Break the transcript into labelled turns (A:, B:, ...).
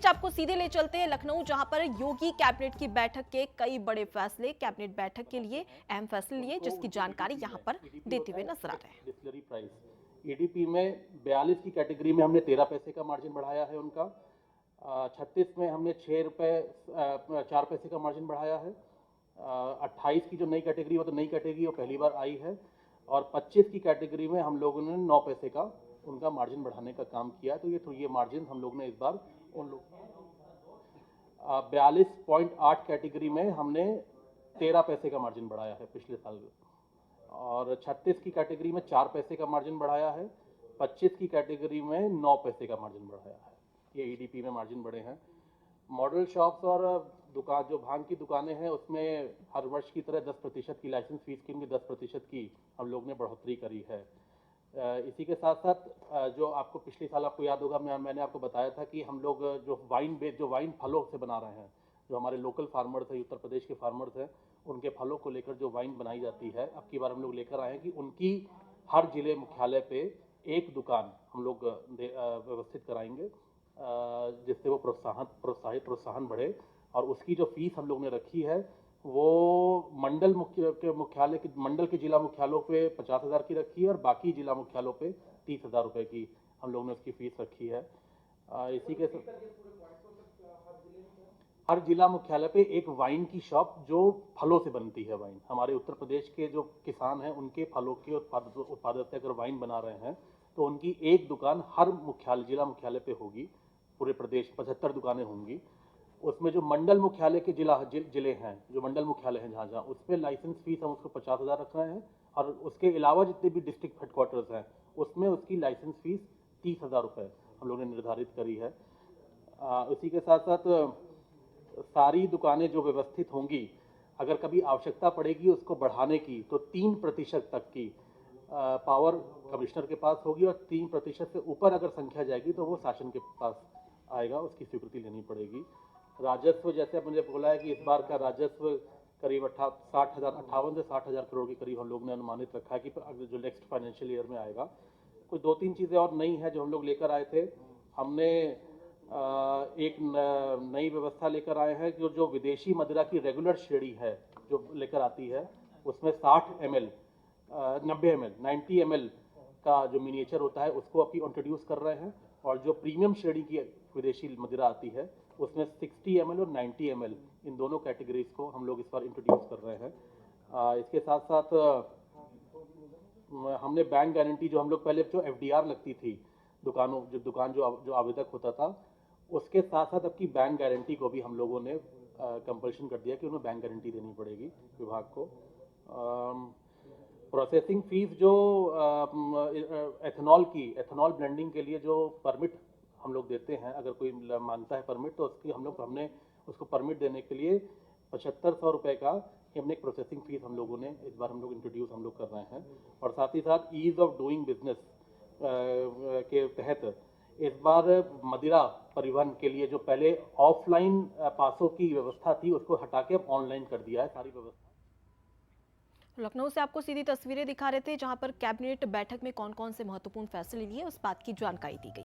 A: आपको सीधे ले चलते हैं लखनऊ, जहां पर योगी कैबिनेट की बैठक के कई बड़े फैसले, कैबिनेट बैठक के लिए अहम फैसले लिए, जिसकी जानकारी यहां पर देते हुए नजर आ रहे हैं।
B: डिस्टिलरी प्राइस ईडीपी में 42 की कैटेगरी में हमने 13 पैसे का मार्जिन बढ़ाया है उनका। 36 में हमने 6 रुपये 4 पैसे का मार्जिन बढ़ाया है। 28 की जो नई कैटेगरी, वो तो नई कैटेगरी वो पहली बार आई है। और 25 की कैटेगरी में हम लोगों ने 9 पैसे का उनका मार्जिन बढ़ाने का काम किया। तो ये मार्जिन हम लोग ने इस बार उन लोग 42.8 कैटेगरी में हमने 13 पैसे का मार्जिन बढ़ाया है पिछले साल। और 36 की कैटेगरी में 4 पैसे का मार्जिन बढ़ाया है। 25 की कैटेगरी में 9 पैसे का मार्जिन बढ़ाया है। ये ईडीपी में मार्जिन बढ़े हैं। मॉडल शॉप्स और दुकान, जो भांग की दुकानें हैं, उसमें हर वर्ष की तरह 10% की लाइसेंस फीस की 10% की हम लोग ने बढ़ोतरी करी है। इसी के साथ साथ जो आपको पिछले साल आपको याद होगा, मैंने आपको बताया था कि हम लोग जो वाइन फलों से बना रहे हैं, जो हमारे लोकल फार्मर्स हैं, उत्तर प्रदेश के फार्मर्स हैं, उनके फलों को लेकर जो वाइन बनाई जाती है, अब की बार हम लोग लेकर आए हैं कि उनकी हर जिले मुख्यालय पे एक दुकान हम लोग व्यवस्थित कराएंगे, जिससे वो प्रोत्साहन बढ़े। और उसकी जो फीस हम लोग ने रखी है वो मंडल के जिला मुख्यालयों पे 50,000 की रखी है, और बाकी जिला मुख्यालयों पे 30,000 रुपये की हम लोग ने उसकी फीस रखी है। इसी के हर जिला मुख्यालय पे एक वाइन की शॉप जो फलों से बनती है वाइन, हमारे उत्तर प्रदेश के जो किसान हैं उनके फलों के उत्पादन से अगर वाइन बना रहे हैं तो उनकी एक दुकान हर जिला मुख्यालय पे होगी। पूरे प्रदेश 75 दुकानें होंगी। उसमें जो मंडल मुख्यालय के जिले हैं, जो मंडल मुख्यालय हैं जहाँ उस पर लाइसेंस फीस हम उसको 50,000 रख रहे हैं। और उसके अलावा जितने भी डिस्ट्रिक्ट हेडक्वार्टर्स हैं उसमें उसकी लाइसेंस फीस 30,000 रुपये हम लोगों ने निर्धारित करी है। इसी के साथ साथ सारी दुकानें जो व्यवस्थित होंगी, अगर कभी आवश्यकता पड़ेगी उसको बढ़ाने की, तो 3% तक की पावर कमिश्नर के पास होगी, और 3% से ऊपर अगर संख्या जाएगी तो वो शासन के पास आएगा, उसकी स्वीकृति लेनी पड़ेगी। राजस्व, जैसे मुझे बोला है कि इस बार का राजस्व करीब 58 से 60,000 करोड़ के करीब हम लोग ने अनुमानित रखा है कि जो नेक्स्ट फाइनेंशियल ईयर में आएगा। कुछ 2-3 चीज़ें और नई हैं जो हम लोग लेकर आए थे। हमने एक नई व्यवस्था लेकर आए हैं कि जो विदेशी मदिरा की रेगुलर श्रेणी है जो लेकर आती है, उसमें 60 ml 90 ml 90 ml का जो मिनिएचर होता है उसको अभी इंट्रोड्यूस कर रहे हैं। और जो प्रीमियम श्रेणी की विदेशी मदिरा आती है उसमें 60 ml और 90 ml इन दोनों कैटेगरीज को हम लोग इस बार इंट्रोड्यूस कर रहे हैं। इसके साथ साथ हमने बैंक गारंटी, जो हम लोग पहले जो FDR लगती थी दुकान जो आवेदक होता था, उसके साथ साथ अब की बैंक गारंटी को भी हम लोगों ने कंपल्शन कर दिया कि उन्हें बैंक गारंटी देनी पड़ेगी विभाग को। प्रोसेसिंग फीस जो एथेनॉल ब्लेंडिंग के लिए जो परमिट हम लोग देते हैं, अगर कोई मांगता है परमिट, तो हमने उसको परमिट देने के लिए 7500 रुपये का हमने एक प्रोसेसिंग फीस हम लोगों ने इस बार इंट्रोड्यूस कर रहे हैं। और साथ ही साथ ईज ऑफ डूइंग बिजनेस के तहत इस बार मदिरा परिवहन के लिए जो पहले ऑफलाइन पासों की व्यवस्था थी उसको हटा के अब ऑनलाइन कर दिया है सारी व्यवस्था।
A: लखनऊ से आपको सीधी तस्वीरें दिखा रहे थे, जहां पर कैबिनेट बैठक में कौन कौन से महत्वपूर्ण फैसले लिए उस बात की जानकारी दी गई।